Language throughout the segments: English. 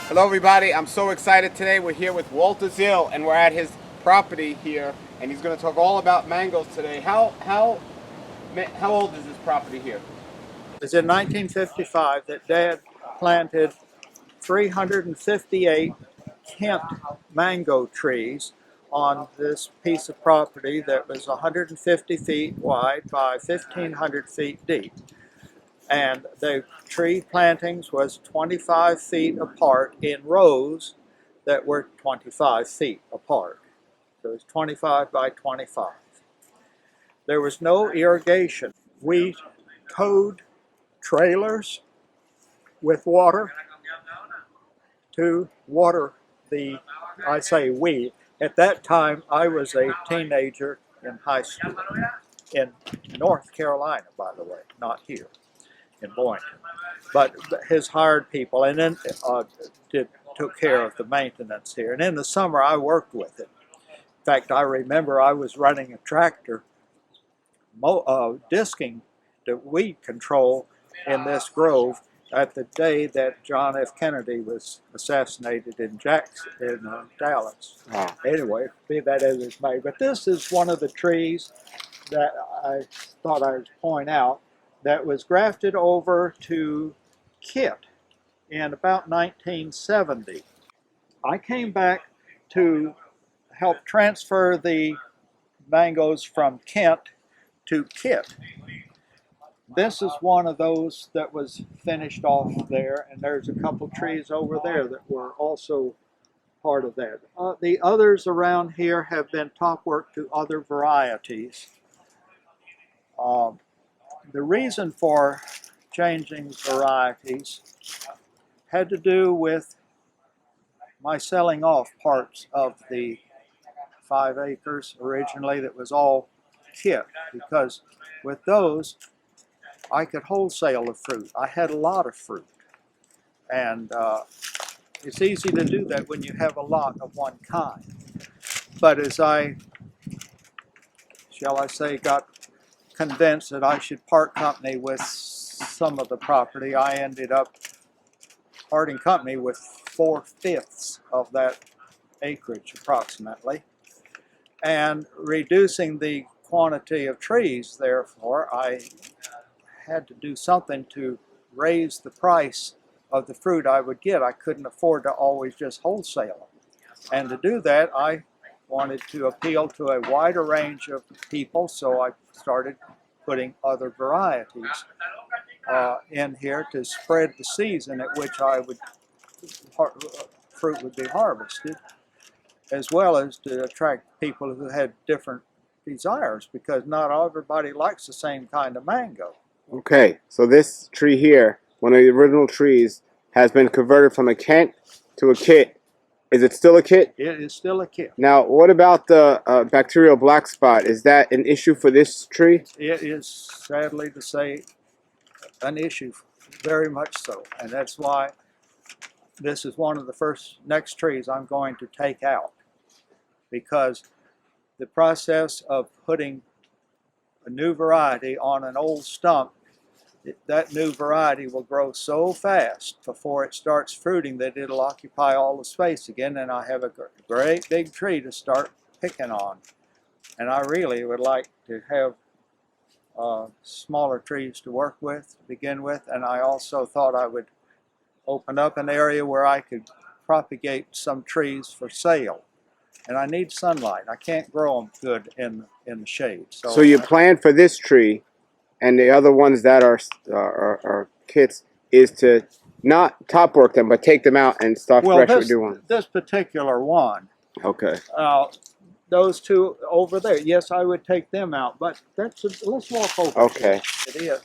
Hello everybody, I'm so excited today. We're here with Walter Zill and we're at his property here and he's going to talk all about mangoes today. How old is this property here? It was in 1955 that Dad planted 358 Kent mango trees on this piece of property that was 150 feet wide by 1,500 feet deep. And the tree plantings was 25 feet apart in rows that were 25 feet apart. So it was 25 by 25. There was no irrigation. We towed trailers with water to water the, I say we, at that time I was a teenager in high school, in North Carolina, by the way, not here in Boynton. But his hired people and then took care of the maintenance here. And in the summer I worked with it. In fact, I remember I was running a tractor disking the weed control in this grove at the day that John F. Kennedy was assassinated in Dallas. Wow. Anyway, be that as it may. But this is one of the trees that I thought I would point out that was grafted over to Kit in about 1970. I came back to help transfer the mangoes from Kent to Kit. This is one of those that was finished off there, and there's a couple trees over there that were also part of that. The others around here have been top work to other varieties. The reason for changing varieties had to do with my selling off parts of the 5 acres originally that was all Kit, because with those I could wholesale the fruit. I had a lot of fruit, and it's easy to do that when you have a lot of one kind. But as I, shall I say, got convinced that I should part company with some of the property, I ended up parting company with 4/5 of that acreage approximately, and reducing the quantity of trees. Therefore, I had to do something to raise the price of the fruit I would get. I couldn't afford to always just wholesale them. And to do that, I wanted to appeal to a wider range of people, so I started putting other varieties in here to spread the season at which fruit would be harvested, as well as to attract people who had different desires, because not everybody likes the same kind of mango. Okay, so this tree here, one of the original trees, has been converted from a Kent to a Kit. Is it still a Kit? It is still a Kit. Now, what about the bacterial black spot? Is that an issue for this tree? It is, sadly to say, an issue, very much so. And that's why this is one of the next trees I'm going to take out, because the process of putting a new variety on an old stump, that new variety will grow so fast before it starts fruiting that it'll occupy all the space again, and I have a great big tree to start picking on. And I really would like to have smaller trees to work with, to begin with, and I also thought I would open up an area where I could propagate some trees for sale. And I need sunlight. I can't grow them good in the shade. So you plan for this tree and the other ones that are kits is to not top work them, but take them out and start fresh with new ones. This particular one, Okay. those two over there, yes, I would take them out, but let's walk over. Okay. It is.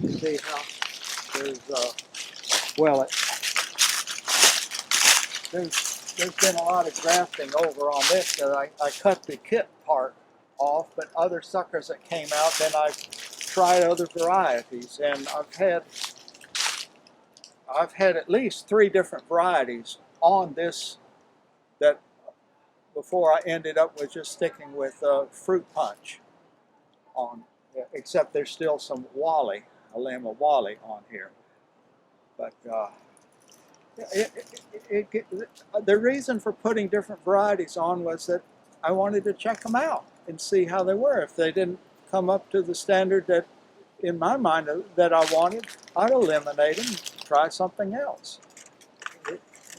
You see how there's well, there's been a lot of grafting over on this that I cut the Kit part off, but other suckers that came out, then I've tried other varieties, and I've had at least 3 different varieties on this that before I ended up with just sticking with fruit punch on, except there's still some Wally, a limb of Wally on here. But The reason for putting different varieties on was that I wanted to check them out and see how they were. If they didn't come up to the standard that, in my mind, that I wanted, I'd eliminate them, try something else.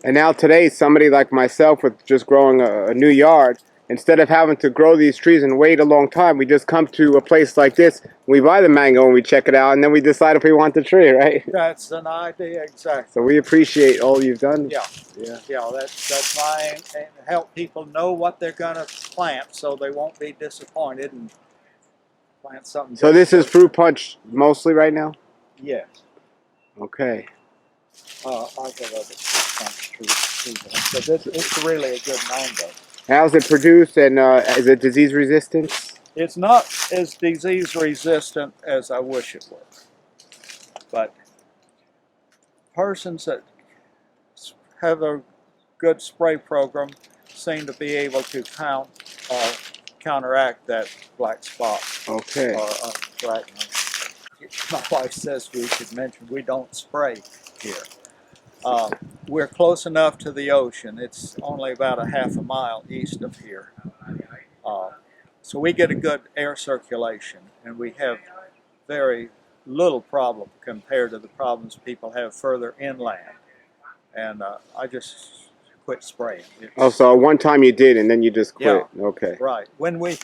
And now today, somebody like myself with just growing a new yard, instead of having to grow these trees and wait a long time, we just come to a place like this, we buy the mango and we check it out, and then we decide if we want the tree, right? That's an idea, exactly. So we appreciate all you've done. Yeah, that's my aim, and help people know what they're going to plant so they won't be disappointed and plant something. So this is fruit punch mostly right now? Yes. Okay. I have other fruit punch too, but this it's really a good mango. How's it produced, and is it disease resistant? It's not as disease resistant as I wish it was, but persons that have a good spray program seem to be able to counteract that black spot. Okay. Or blackness. My wife says we should mention we don't spray here. We're close enough to the ocean. It's only about a half a mile east of here. So we get a good air circulation, and we have very little problem compared to the problems people have further inland. And I just quit spraying. Oh, so one time you did, and then you just quit. Yeah, okay. Right. The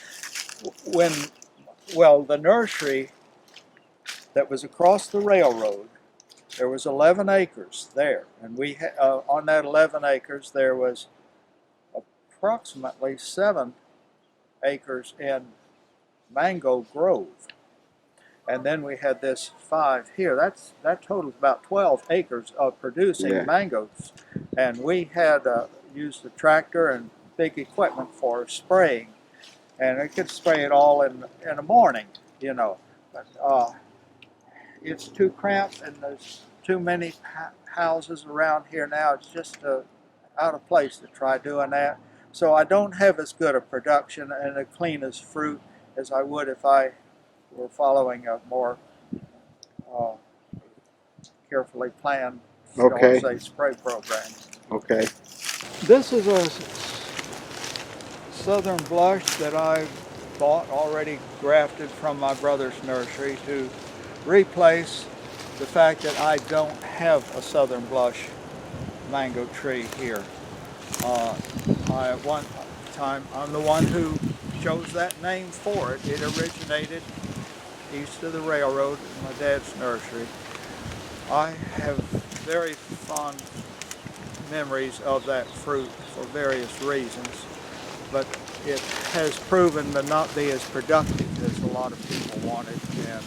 nursery that was across the railroad, there was 11 acres there, and we on that 11 acres there was approximately 7 acres in mango grove, and then we had this 5 here. That totals about 12 acres of producing mangoes, and we had used a tractor and big equipment for spraying, and it could spray it all in the morning, you know. But it's too cramped, and there's too many houses around here now. It's just out of place to try doing that. So I don't have as good a production and as clean as fruit as I would if I were following a more carefully planned, say, spray program. Okay. This is a southern blush that I bought already grafted from my brother's nursery to replace the fact that I don't have a southern blush mango tree here. At one time, I'm the one who chose that name for it. It originated east of the railroad in my dad's nursery. I have very fond memories of that fruit for various reasons, but it has proven to not be as productive as a lot of people wanted, and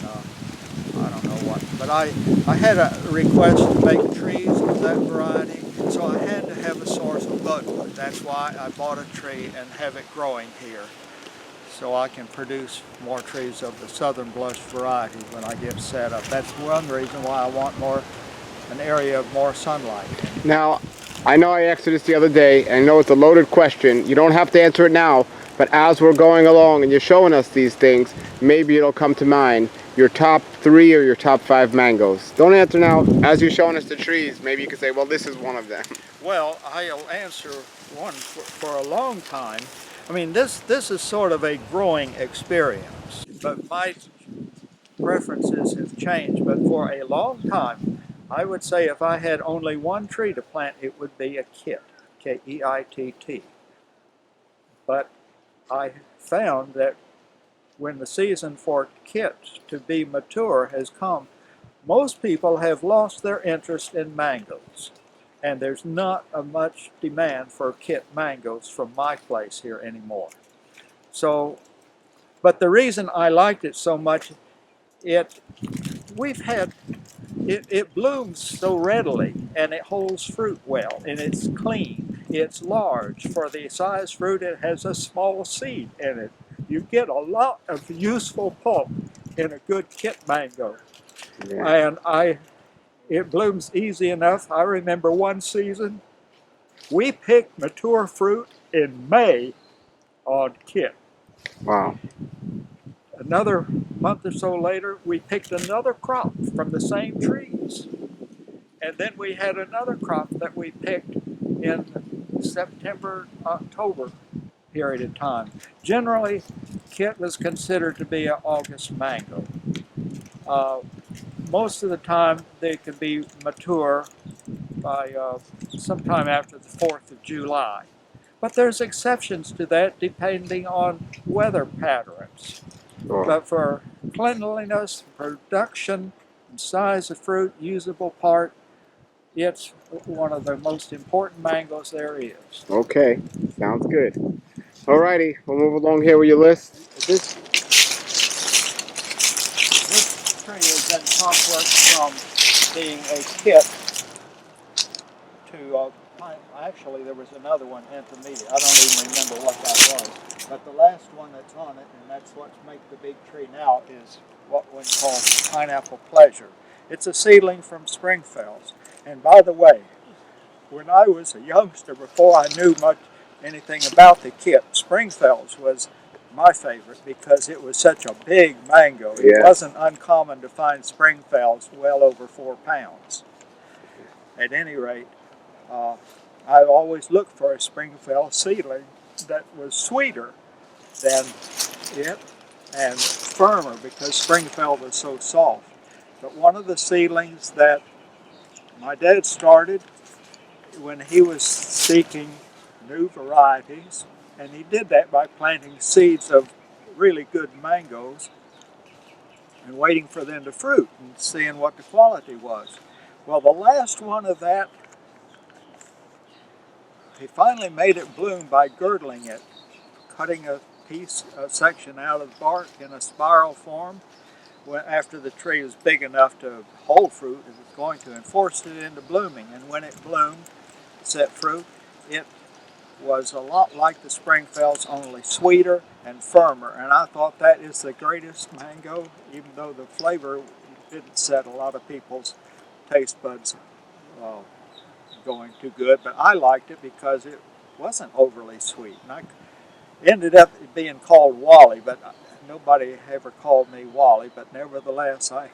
I don't know what. But I had a request to make trees of that variety, so I had to have a source of budwood. That's why I bought a tree and have it growing here, so I can produce more trees of the southern blush variety when I get set up. That's one reason why I want an area of more sunlight. Now, I know I asked you this the other day, and I know it's a loaded question. You don't have to answer it now, but as we're going along and you're showing us these things, maybe it'll come to mind. Your top 3 or your top 5 mangoes. Don't answer now. As you're showing us the trees, maybe you could say, well, this is one of them. Well, I'll answer one for a long time. I mean, this is sort of a growing experience, but my preferences have changed. But for a long time, I would say if I had only one tree to plant, it would be a kit, K-E-I-T-T. But I found that when the season for kits to be mature has come, most people have lost their interest in mangoes. And there's not much demand for kit mangoes from my place here anymore. So, but the reason I liked it so much, it blooms so readily, and it holds fruit well, and it's clean, it's large. For the size fruit, it has a small seed in it. You get a lot of useful pulp in a good kit mango. Yeah. And it blooms easy enough. I remember one season, we picked mature fruit in May on kit. Wow. Another month or so later, we picked another crop from the same trees. And then we had another crop that we picked in September, October period of time. Generally, Kit was considered to be an August mango. Uh, Most of the time, they can be mature by sometime after the 4th of July. But there's exceptions to that depending on weather patterns. Sure. But for cleanliness, production, and size of fruit, usable part, it's one of the most important mangoes there is. Okay, sounds good. Alrighty, we'll move along here with your list. This tree is in clockwork from being a kit to, actually there was another one intermediate. I don't even remember what that was. But the last one that's on it, and that's what makes the big tree now, is what we call Pineapple Pleasure. It's a seedling from Springfells. And by the way, when I was a youngster, before I knew anything about the kit, Springfells was my favorite because it was such a big mango. It Yeah. wasn't uncommon to find Springfells well over 4 pounds. At any rate, I always looked for a Springfell seedling that was sweeter than it and firmer because Springfell was so soft. But one of the seedlings that my dad started when he was seeking new varieties, and he did that by planting seeds of really good mangoes and waiting for them to fruit and seeing what the quality was. Well, the last one of that, he finally made it bloom by girdling it, cutting a section out of the bark in a spiral form. After the tree was big enough to hold fruit, it was going to, and forced it into blooming. And when it bloomed, set fruit, it was a lot like the Springfells, only sweeter and firmer. And I thought that is the greatest mango, even though the flavor didn't set a lot of people's taste buds going too good. But I liked it because it wasn't overly sweet. And I ended up being called Wally, but nobody ever called me Wally. But nevertheless, I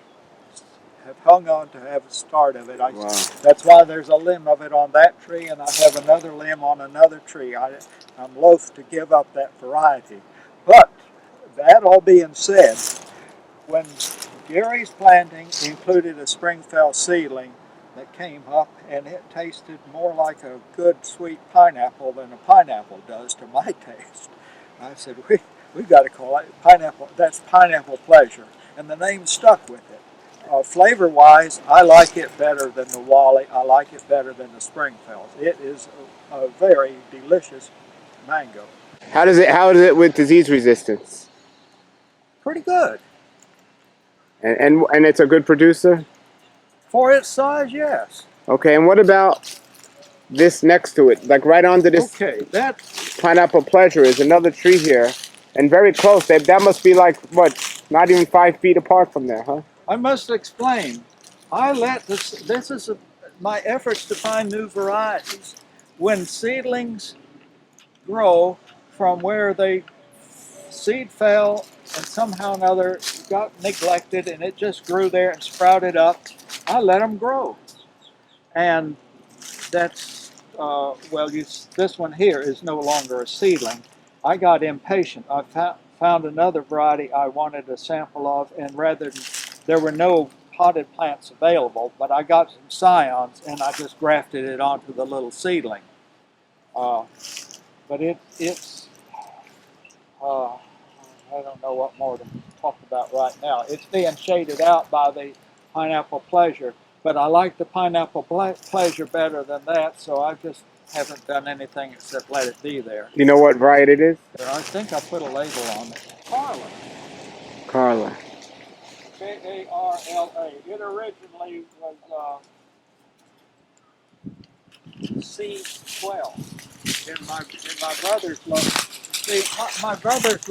have hung on to have a start of it. Wow. That's why there's a limb of it on that tree, and I have another limb on another tree. I'm loath to give up that variety. But that all being said, when Gary's planting included a Springfell seedling that came up, and it tasted more like a good sweet pineapple than a pineapple does to my taste, I said, we've got to call it pineapple. That's Pineapple Pleasure, and the name stuck with it. Flavor-wise, I like it better than the Wally. I like it better than the Springfells. It is a very delicious mango. How is it with disease resistance? Pretty good. And it's a good producer? For its size, yes. Okay, and what about this next to it? Like right under this Pineapple Pleasure is another tree here, and very close. That must be like, what, not even 5 feet apart from there, huh? I must explain. I let this is my efforts to find new varieties. When seedlings grow from where they seed fell and somehow or another got neglected and it just grew there and sprouted up, I let them grow. And that's, this one here is no longer a seedling. I got impatient. I found another variety I wanted a sample of, and rather than, there were no potted plants available, but I got some scions and I just grafted it onto the little seedling. But it's I don't know what more to talk about right now. It's being shaded out by the Pineapple Pleasure, but I like the Pineapple Pleasure better than that, so I just haven't done anything except let it be there. You know what variety it is? I think I put a label on it. Carla. Carla. Karla. It originally was C12 in my brother's love. See, my brother's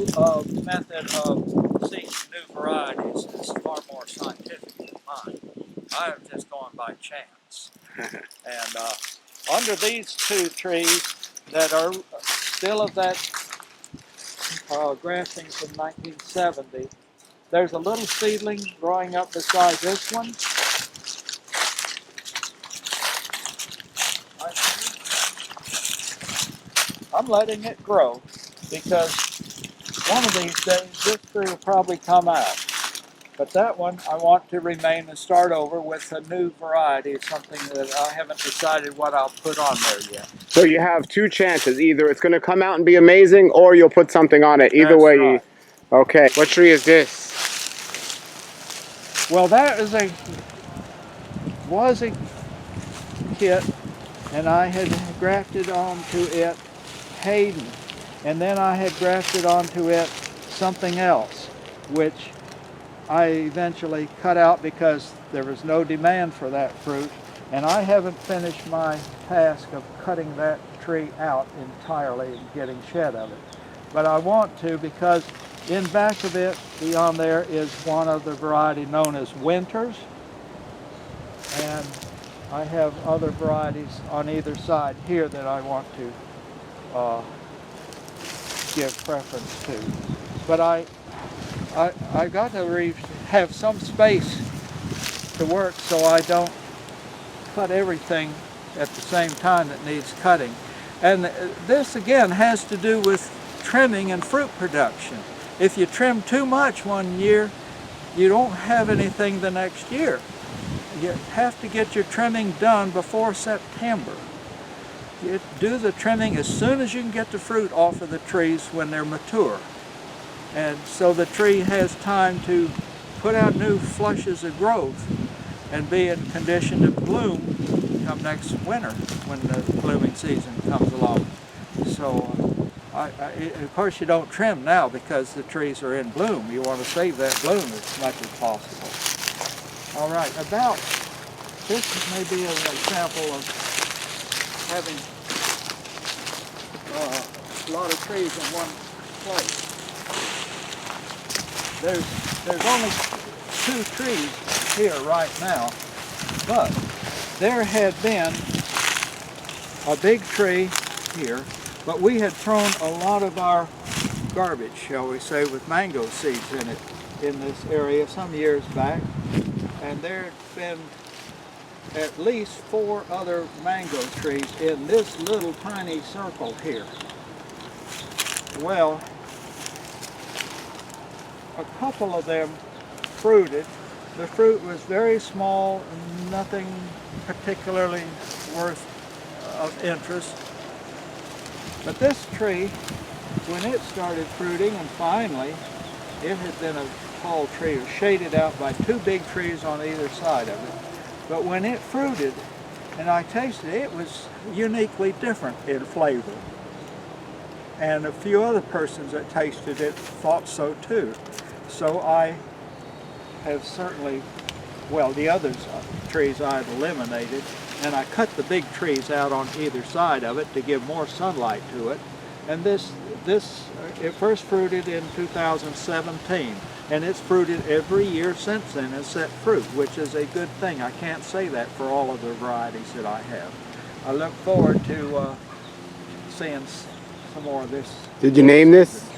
method of seeing new varieties is far more scientific than mine. I have just gone by chance. And under these two trees that are still of that grafting from 1970, there's a little seedling growing up beside this one. I'm letting it grow because one of these days this tree will probably come out. But that one I want to remain and start over with a new variety, something that I haven't decided what I'll put on there yet. So you have two chances. Either it's going to come out and be amazing, or you'll put something on it. Either That's way, right. Okay. What tree is this? Well, that was a kit, and I had grafted onto it Hayden, and then I had grafted onto it something else, which I eventually cut out because there was no demand for that fruit, and I haven't finished my task of cutting that tree out entirely and getting shed of it. But I want to, because in back of it, beyond there, is one of the variety known as Winters, and I have other varieties on either side here that I want to give preference to. But I got to have some space to work so I don't cut everything at the same time that needs cutting. And this again has to do with trimming and fruit production. If you trim too much one year, you don't have anything the next year. You have to get your trimming done before September. You do the trimming as soon as you can get the fruit off of the trees when they're mature. And so the tree has time to put out new flushes of growth and be in condition to bloom come next winter when the blooming season comes along. So of course you don't trim now because the trees are in bloom. You want to save that bloom as much as possible. All right, this may be an example of having a lot of trees in one place. There's only 2 trees here right now, but there had been a big tree here, but we had thrown a lot of our garbage, shall we say, with mango seeds in it in this area some years back, and there had been at least 4 other mango trees in this little tiny circle here. Well, a couple of them fruited. The fruit was very small, nothing particularly worth of interest. But this tree, when it started fruiting, and finally, it had been a tall tree, it was shaded out by 2 big trees on either side of it. But when it fruited, and I tasted it, it was uniquely different in flavor. And a few other persons that tasted it thought so too. So I have certainly, well, the other trees I've eliminated, and I cut the big trees out on either side of it to give more sunlight to it. And it first fruited in 2017, and it's fruited every year since then and set fruit, which is a good thing. I can't say that for all of the varieties that I have. I look forward to seeing some more of this. Did you name this?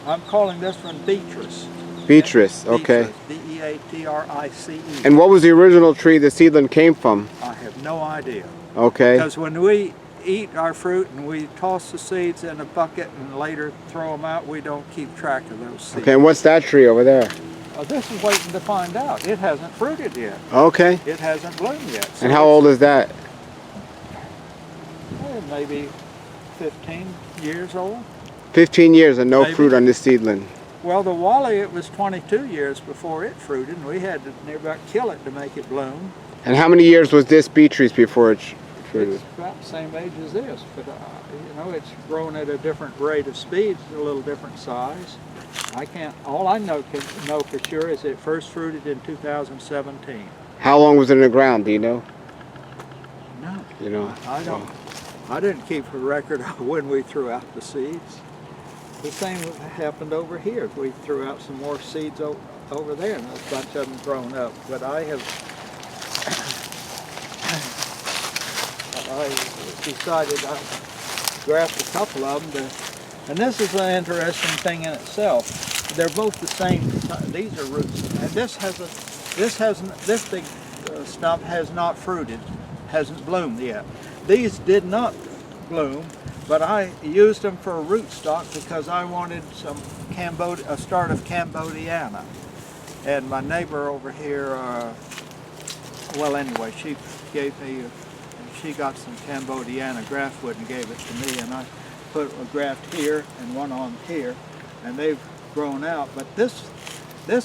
I'm calling this one Beatrice. Beatrice, okay. Beatrice. And what was the original tree the seedling came from? I have no idea. Okay. Because when we eat our fruit and we toss the seeds in a bucket and later throw them out, we don't keep track of those seeds. Okay, and what's that tree over there? This is waiting to find out. It hasn't fruited yet. Okay. It hasn't bloomed yet. So and how old is that? Maybe 15 years old. 15 years and no Maybe. fruit on this seedling. Well, the Wally, it was 22 years before it fruited, and we had to near about kill it to make it bloom. And how many years was this Beatrice before it fruited? It's about the same age as this, but you know, it's grown at a different rate of speed, a little different size. All I know for sure is it first fruited in 2017. How long was it in the ground, do you know? No. You know? I don't. I didn't keep a record of when we threw out the seeds. The same happened over here. We threw out some more seeds over there, and a bunch of them grown up. But I decided I'd graft a couple of them. And this is an interesting thing in itself. They're both the same. These are roots, and this big stump has not fruited, hasn't bloomed yet. These did not bloom, But I used them for a rootstock because I wanted some a start of Cambodiana. And my neighbor over here, well anyway, she gave me, she got some Cambodiana graftwood and gave it to me, and I put a graft here and one on here, and they've grown out. But this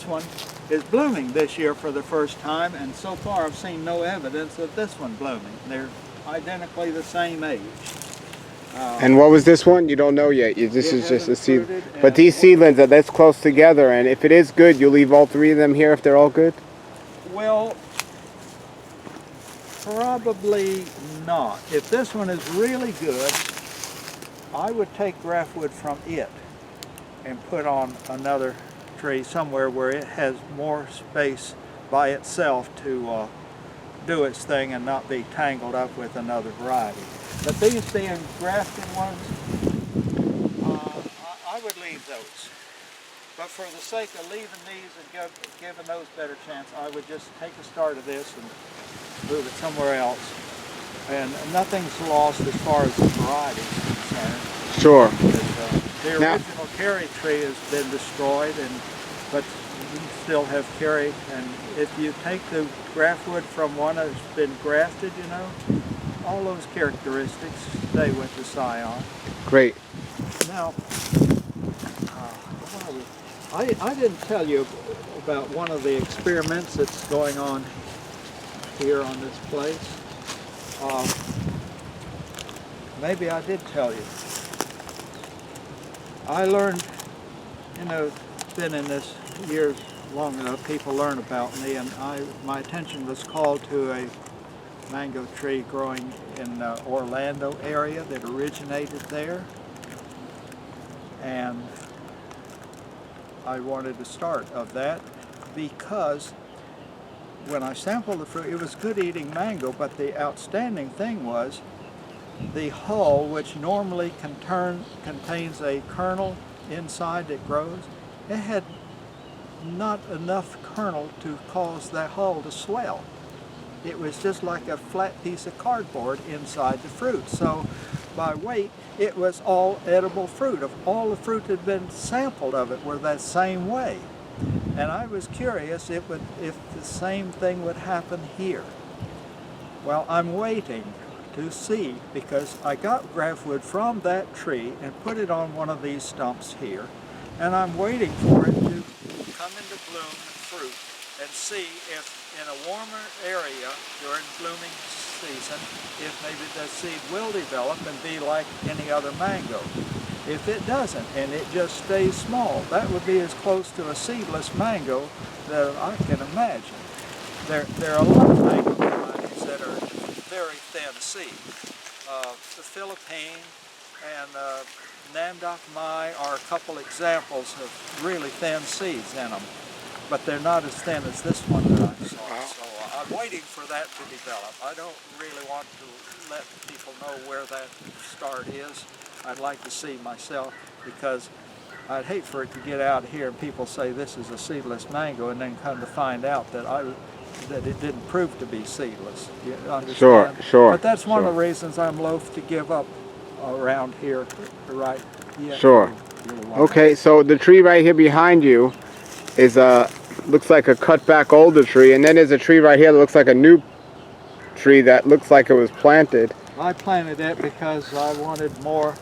one is blooming this year for the first time, and so far I've seen no evidence of this one blooming. They're identically the same age. And what was this one? You don't know yet. This is just a seed. But these seedlings are this close together, and if it is good, you'll leave all three of them here if they're all good? Well, probably not. If this one is really good, I would take graftwood from it and put on another tree somewhere where it has more space by itself to do its thing and not be tangled up with another variety. But these being grafted ones, I would leave those. But for the sake of leaving these and giving those better chance, I would just take a start of this and move it somewhere else. And nothing's lost as far as the variety is concerned. Sure. The original cherry tree has been destroyed, but you still have cherry. And if you take the graftwood from one that's been grafted, you know, all those characteristics stay with the scion. Great. Now, I didn't tell you about one of the experiments that's going on here on this place. Maybe I did tell you. I learned, you know, been in this years long enough, people learn about me, and my attention was called to a mango tree growing in the Orlando area that originated there. And I wanted to start of that because when I sampled the fruit, it was good eating mango, but the outstanding thing was the hull, which normally contains a kernel inside that grows, it had not enough kernel to cause that hull to swell. It was just like a flat piece of cardboard inside the fruit. So by weight, it was all edible fruit. If all the fruit had been sampled of it were that same way. And I was curious if the same thing would happen here. Well, I'm waiting to see, because I got graftwood from that tree and put it on one of these stumps here, and I'm waiting for it to come into bloom and fruit and see if in a warmer area during blooming season, if maybe the seed will develop and be like any other mango. If it doesn't and it just stays small, that would be as close to a seedless mango that I can imagine. There are a lot of mango varieties that are very thin seed. The Philippine and Namdok Mai are a couple examples of really thin seeds in them, but they're not as thin as this one that I saw. Wow. So I'm waiting for that to develop. I don't really want to let people know where that start is. I'd like to see myself, because I'd hate for it to get out here and people say this is a seedless mango and then come to find out that it didn't prove to be seedless. You understand? Sure. But that's one of the reasons I'm loath to give up around here right yet. Sure. Okay, so the tree right here behind you is looks like a cut back older tree, and then there's a tree right here that looks like a new tree that looks like it was planted. I planted it because I wanted more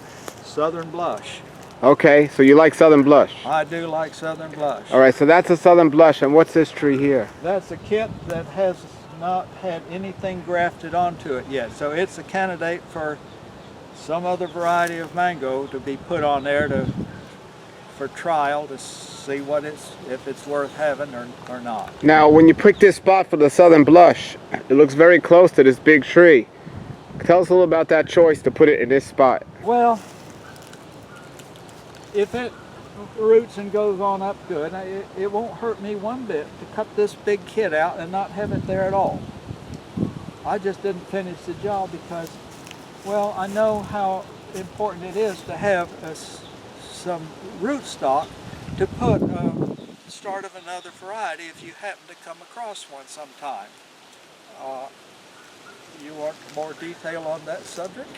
Southern Blush. Okay, so you like Southern Blush? I do like Southern Blush. All right, so that's a Southern Blush, and what's this tree here? That's a kit that has not had anything grafted onto it yet, so it's a candidate for some other variety of mango to be put on there for trial to see if it's worth having or not. Now, when you pick this spot for the Southern Blush, it looks very close to this big tree. Tell us a little about that choice to put it in this spot. Well, if it roots and goes on up good, it won't hurt me one bit to cut this big kit out and not have it there at all. I just didn't finish the job because, well, I know how important it is to have some rootstock to put the start of another variety if you happen to come across one sometime. You want more detail on that subject?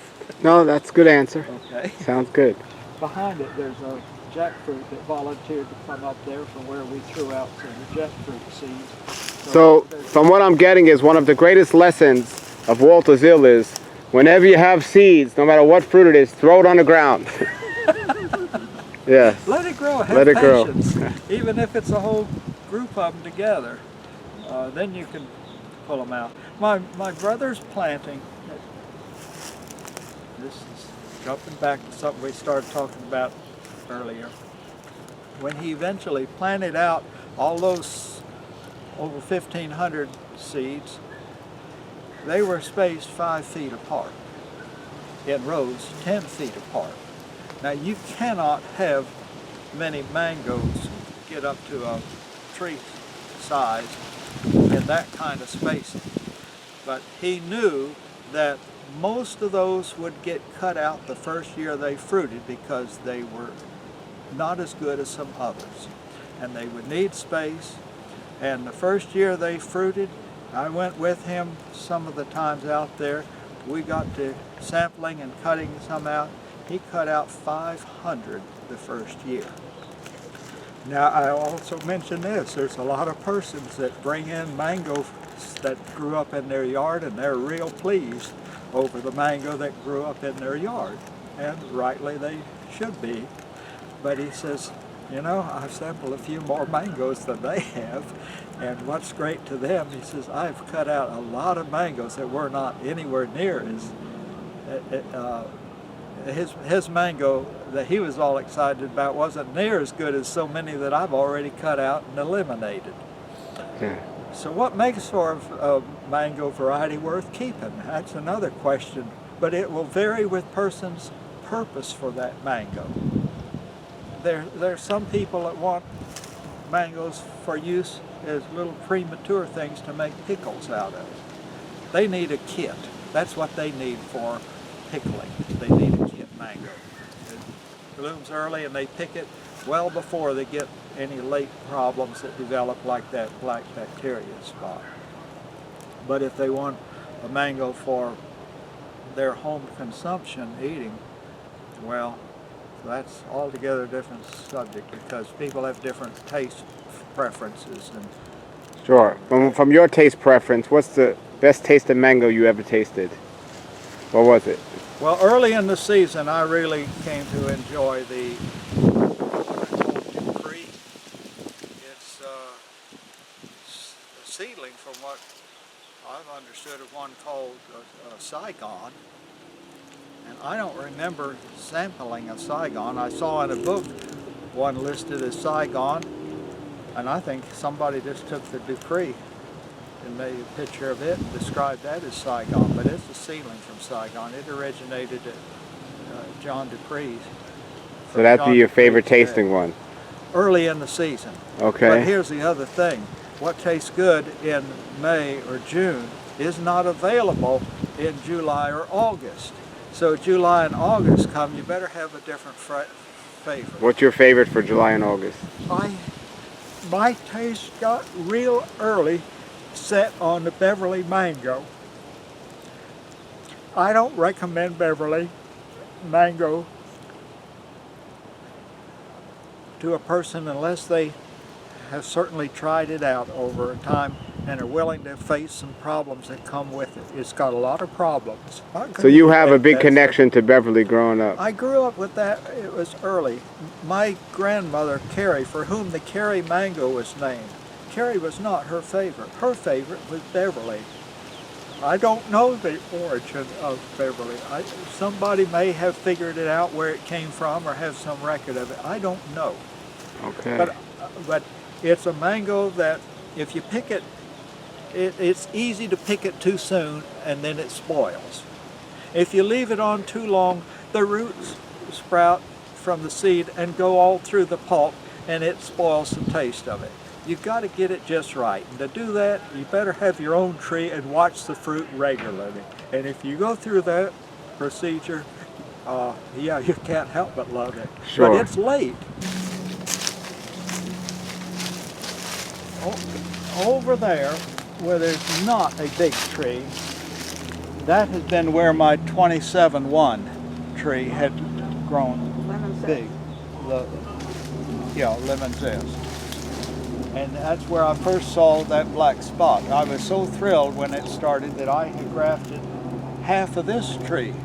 No, that's a good answer. Okay. Sounds good. Behind it, there's a jackfruit that volunteered to come up there from where we threw out some jackfruit seeds. So, from what I'm getting is one of the greatest lessons of Walter Zill is whenever you have seeds, no matter what fruit it is, throw it on the ground. Yeah. Let it grow. Have Let it grow. patience. Even if it's a whole group of them together, then you can pull them out. My brother's planting. This is jumping back to something we started talking about earlier. When he eventually planted out all those over 1,500 seeds, they were spaced 5 feet apart in rows 10 feet apart. Now you cannot have many mangoes get up to a tree size in that kind of spacing. But he knew that most of those would get cut out the first year they fruited because they were not as good as some others. And they would need space. And the first year they fruited, I went with him some of the times out there. We got to sampling and cutting some out. He cut out 500 the first year. Now I also mention this, there's a lot of persons that bring in mangoes that grew up in their yard and they're real pleased over the mango that grew up in their yard. And rightly they should be. But he says, you know, I've sampled a few more mangoes than they have. And what's great to them, he says, I've cut out a lot of mangoes that were not anywhere near as his mango that he was all excited about wasn't near as good as so many that I've already cut out and eliminated. Yeah. So what makes for a mango variety worth keeping? That's another question, but it will vary with person's purpose for that mango. There's some people that want mangoes for use as little premature things to make pickles out of. They need a kit. That's what they need for pickling. They need a kit mango. It blooms early and they pick it well before they get any late problems that develop like that black bacteria spot. But if they want a mango for their home consumption eating, well, that's altogether a different subject because people have different taste preferences. And Sure. From your taste preference, what's the best tasted mango you ever tasted? What was it? well, early in the season, I really came to enjoy the Dupree. It's a seedling from what I've understood of one called Saigon. And I don't remember sampling a Saigon. I saw in a book one listed as Saigon, and I think somebody just took the Dupree and made a picture of it and described that as Saigon, but it's a seedling from Saigon. It originated at John Dupree's. So that'd be your favorite tasting one? Early in the season. Okay. But here's the other thing. What tastes good in May or June is not available in July or August. So July and August come, you better have a different favorite. What's your favorite for July and August? My taste got real early set on the Beverly mango. I don't recommend Beverly mango to a person unless they have certainly tried it out over time and are willing to face some problems that come with it. It's got a lot of problems. So you have a big connection to Beverly growing up? I grew up with that. It was early. My grandmother, Carrie, for whom the Carrie mango was named, Carrie was not her favorite. Her favorite was Beverly. I don't know the origin of Beverly. Somebody may have figured it out where it came from or have some record of it. I don't know. Okay. But it's a mango that if you pick it, it's easy to pick it too soon and then it spoils. If you leave it on too long, the roots sprout from the seed and go all through the pulp and it spoils the taste of it. You've got to get it just right. And to do that, you better have your own tree and watch the fruit regularly. And if you go through that procedure, yeah, you can't help but love it. Sure. But it's late. Over there, where there's not a big tree, That has been where my 27-1 tree had grown big. Lemon zest. And that's where I first saw that black spot. I was so thrilled when it started that I had grafted half of this tree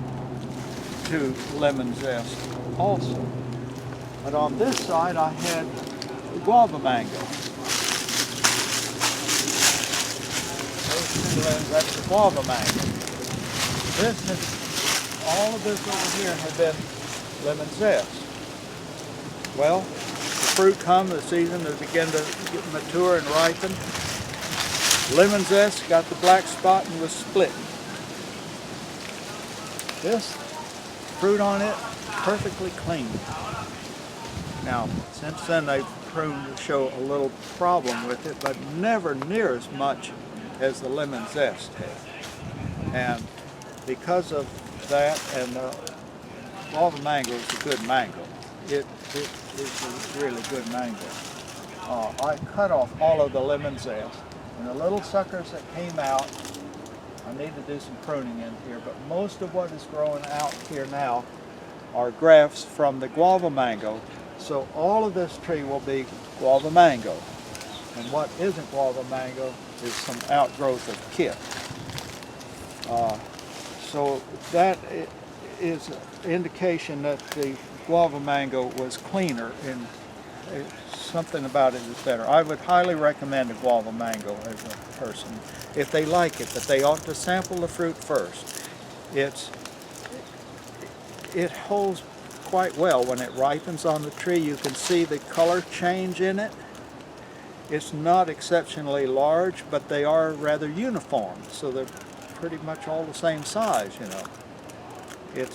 to lemon zest also. But on this side I had the guava mango. Those two limbs, that's the guava mango. All of this over here had been lemon zest. Well, the fruit come, the season, they begin to get mature and ripen. Lemon zest got the black spot and was split. This fruit on it, perfectly clean. Now, since then they've proven to show a little problem with it, but never near as much as the lemon zest had. And because of that, and the guava mango is a good mango. It is a really good mango. I cut off all of the lemon zest, and the little suckers that came out, I need to do some pruning in here, but most of what is growing out here now are grafts from the guava mango. So all of this tree will be guava mango. And what isn't guava mango is some outgrowth of kit. So that is an indication that the guava mango was cleaner, and something about it is better. I would highly recommend a guava mango as a person if they like it, but they ought to sample the fruit first. It holds quite well when it ripens on the tree. You can see the color change in it. It's not exceptionally large, but they are rather uniform, so they're pretty much all the same size, you know. It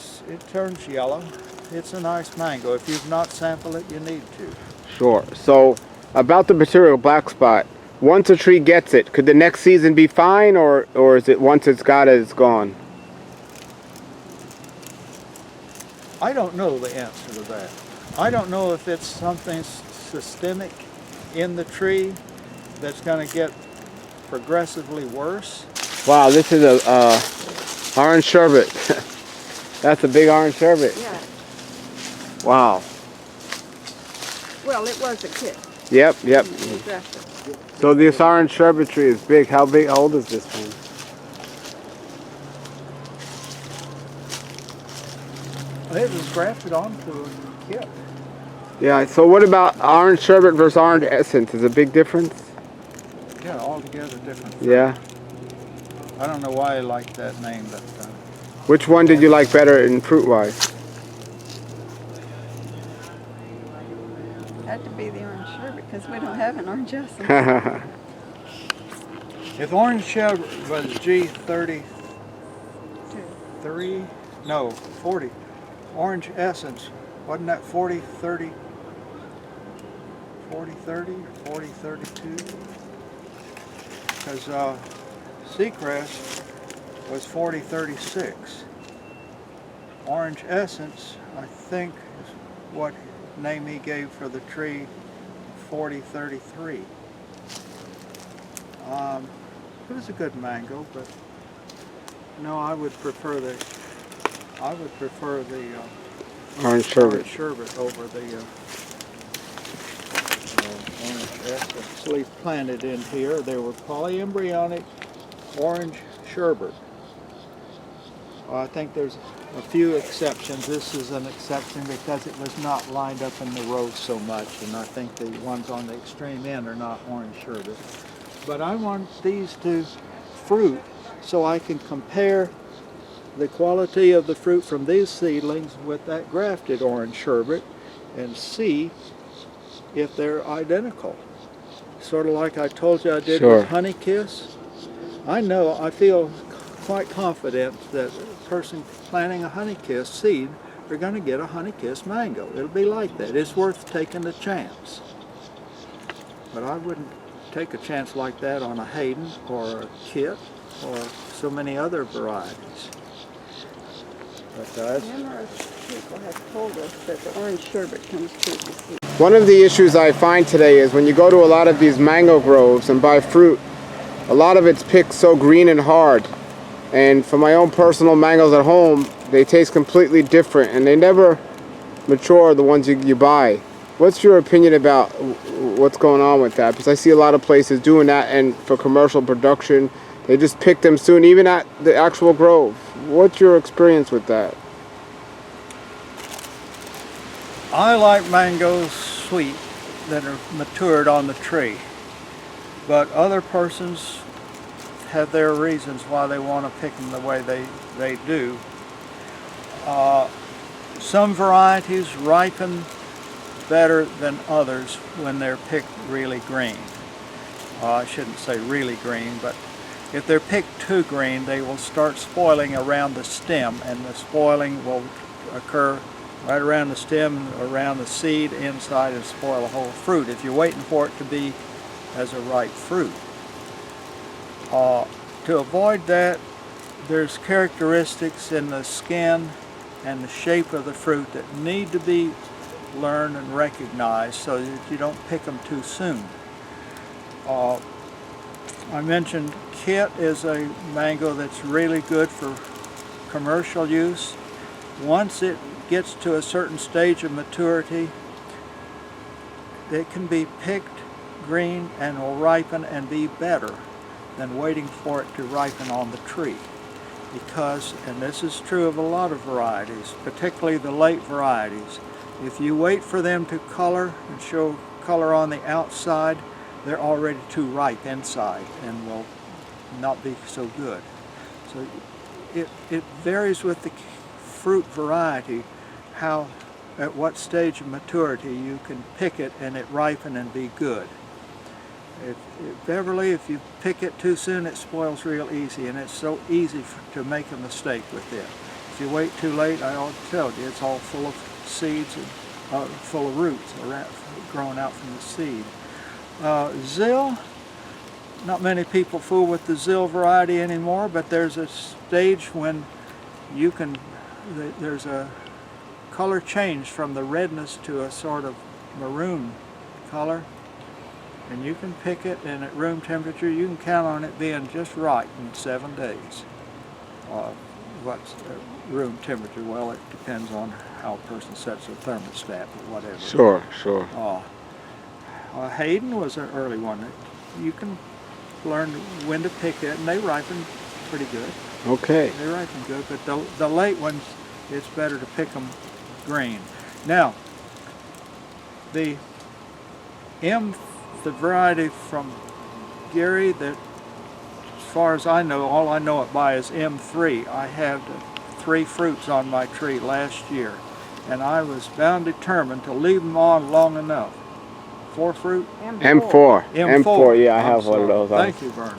turns yellow. It's a nice mango. If you've not sampled it, you need to. Sure. So about the material black spot, once a tree gets it, could the next season be fine, or is it once it's got it, it's gone? I don't know the answer to that. I don't know if it's something systemic in the tree that's going to get progressively worse. Wow, this is a orange sherbet. That's a big orange sherbet. Yeah. Wow. Well, it was a kit. Yep. Exactly. So this orange sherbet tree is big. How old is this one? It was grafted onto a kit. Yeah, so what about orange sherbet versus orange essence? Is a big difference? Yeah, altogether different. Yeah. I don't know why I like that name, but... Which one did you like better in fruit-wise? Had to be the orange sherbet because we don't have an orange essence. If orange sherbet was G33, no, 40. Orange essence, wasn't that 40-30? 40-30 or 40-32? Because Seacrest was 40-36. Orange essence, I think, is what name he gave for the tree, 40-33. It was a good mango, but no, I would prefer the Orange sherbet. sherbet over the orange essence. Leaf planted in here, they were polyembryonic orange sherbet. I think there's a few exceptions. This is an exception because it was not lined up in the row so much, and I think the ones on the extreme end are not orange sherbet. But I want these to fruit so I can compare the quality of the fruit from these seedlings with that grafted orange sherbet and see if they're identical. Sort of like I told you I did Sure. with Honey Kiss. I feel quite confident that a person planting a Honey Kiss seed are going to get a Honey Kiss mango. It'll be like that. It's worth taking a chance. But I wouldn't take a chance like that on a Hayden or a Kit or so many other varieties. But Numerous people have told us that the orange sherbet comes through the seed. One of the issues I find today is when you go to a lot of these mango groves and buy fruit, a lot of it's picked so green and hard And for my own personal mangoes at home, they taste completely different, and they never mature the ones you buy. What's your opinion about what's going on with that? Because I see a lot of places doing that, and for commercial production, they just pick them soon, even at the actual grove. What's your experience with that? I like mangoes sweet that are matured on the tree, but other persons have their reasons why they want to pick them the way they do. Some varieties ripen better than others when they're picked really green. I shouldn't say really green, but if they're picked too green, they will start spoiling around the stem, and the spoiling will occur right around the stem, around the seed inside, and spoil the whole fruit if you're waiting for it to be as a ripe fruit. To avoid that, there's characteristics in the skin and the shape of the fruit that need to be learned and recognized so that you don't pick them too soon. I mentioned Kit is a mango that's really good for commercial use. Once it gets to a certain stage of maturity, it can be picked green and will ripen and be better than waiting for it to ripen on the tree. Because, and this is true of a lot of varieties, particularly the late varieties, if you wait for them to color and show color on the outside, they're already too ripe inside and will not be so good. So it varies with the fruit variety at what stage of maturity you can pick it and it ripen and be good. Beverly, if you pick it too soon, it spoils real easy, and it's so easy to make a mistake with it. If you wait too late, I already told you, it's all full of seeds and full of roots growing out from the seed. Zill, not many people fool with the Zill variety anymore, but there's a stage when you can, there's a color change from the redness to a sort of maroon color. And you can pick it, and at room temperature, you can count on it being just right in 7 days. What's room temperature? Well, it depends on how a person sets a thermostat, but whatever. Sure, sure. Hayden was an early one. You can learn when to pick it, and they ripen pretty good. Okay. They ripen good, but the late ones, it's better to pick them green. Now, the variety from Gary that, as far as I know, all I know it by is M3. I had 3 fruits on my tree last year, and I was bound determined to leave them on long enough. 4 fruit? M4. M4, yeah, I have one of those. Thank you, Vernon.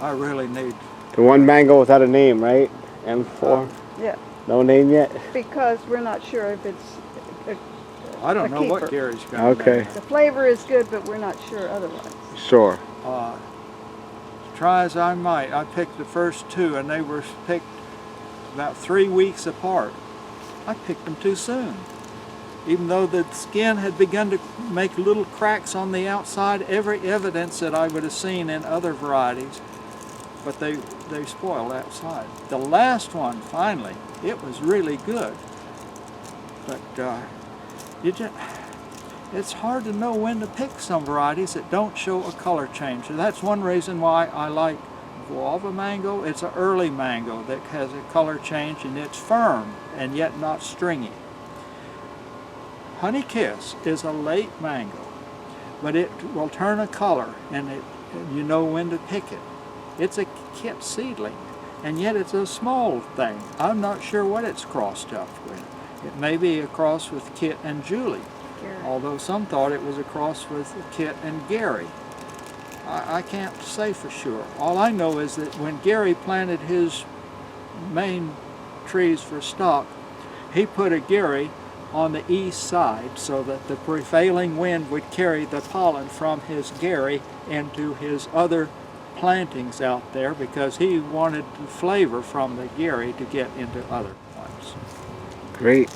I really need... The one mango without a name, right? M4? Yeah. No name yet? Because we're not sure if it's I don't know what keeper. Gary's got. Okay. The flavor is good, but we're not sure otherwise. Sure. Try as I might, I picked the first 2, and they were picked about 3 weeks apart. I picked them too soon. Even though the skin had begun to make little cracks on the outside, every evidence that I would have seen in other varieties, but they spoiled outside. The last one, finally, it was really good. But it's hard to know when to pick some varieties that don't show a color change. And that's one reason why I like guava mango. It's an early mango that has a color change, and it's firm and yet not stringy. Honey Kiss is a late mango, but it will turn a color, and you know when to pick it. It's a Kit seedling, and yet it's a small thing. I'm not sure what it's crossed up with. It may be a cross with Kit and Julie, although some thought it was a cross with Kit and Gary. I can't say for sure. All I know is that when Gary planted his main trees for stock, he put a Gary on the east side so that the prevailing wind would carry the pollen from his Gary into his other plantings out there, because he wanted the flavor from the Gary to get into other ones. Great.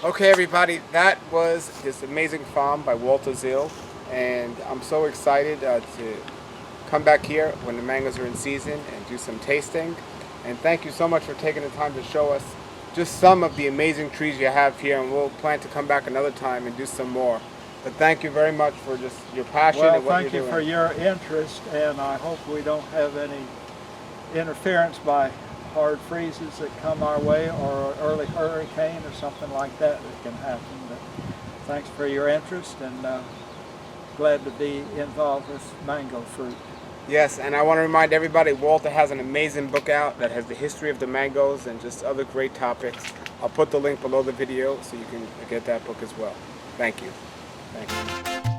Okay, everybody, that was this amazing farm by Walter Zill, and I'm so excited to come back here when the mangoes are in season and do some tasting. And thank you so much for taking the time to show us just some of the amazing trees you have here, and we'll plan to come back another time and do some more. But thank you very much for just your passion Well, and what you're thank you doing. for your interest, and I hope we don't have any interference by hard freezes that come our way, or an early hurricane or something like that can happen. But thanks for your interest, and glad to be involved with mango fruit. Yes, and I want to remind everybody, Walter has an amazing book out that has the history of the mangoes and just other great topics. I'll put the link below the video so you can get that book as well. Thank you. Thank you.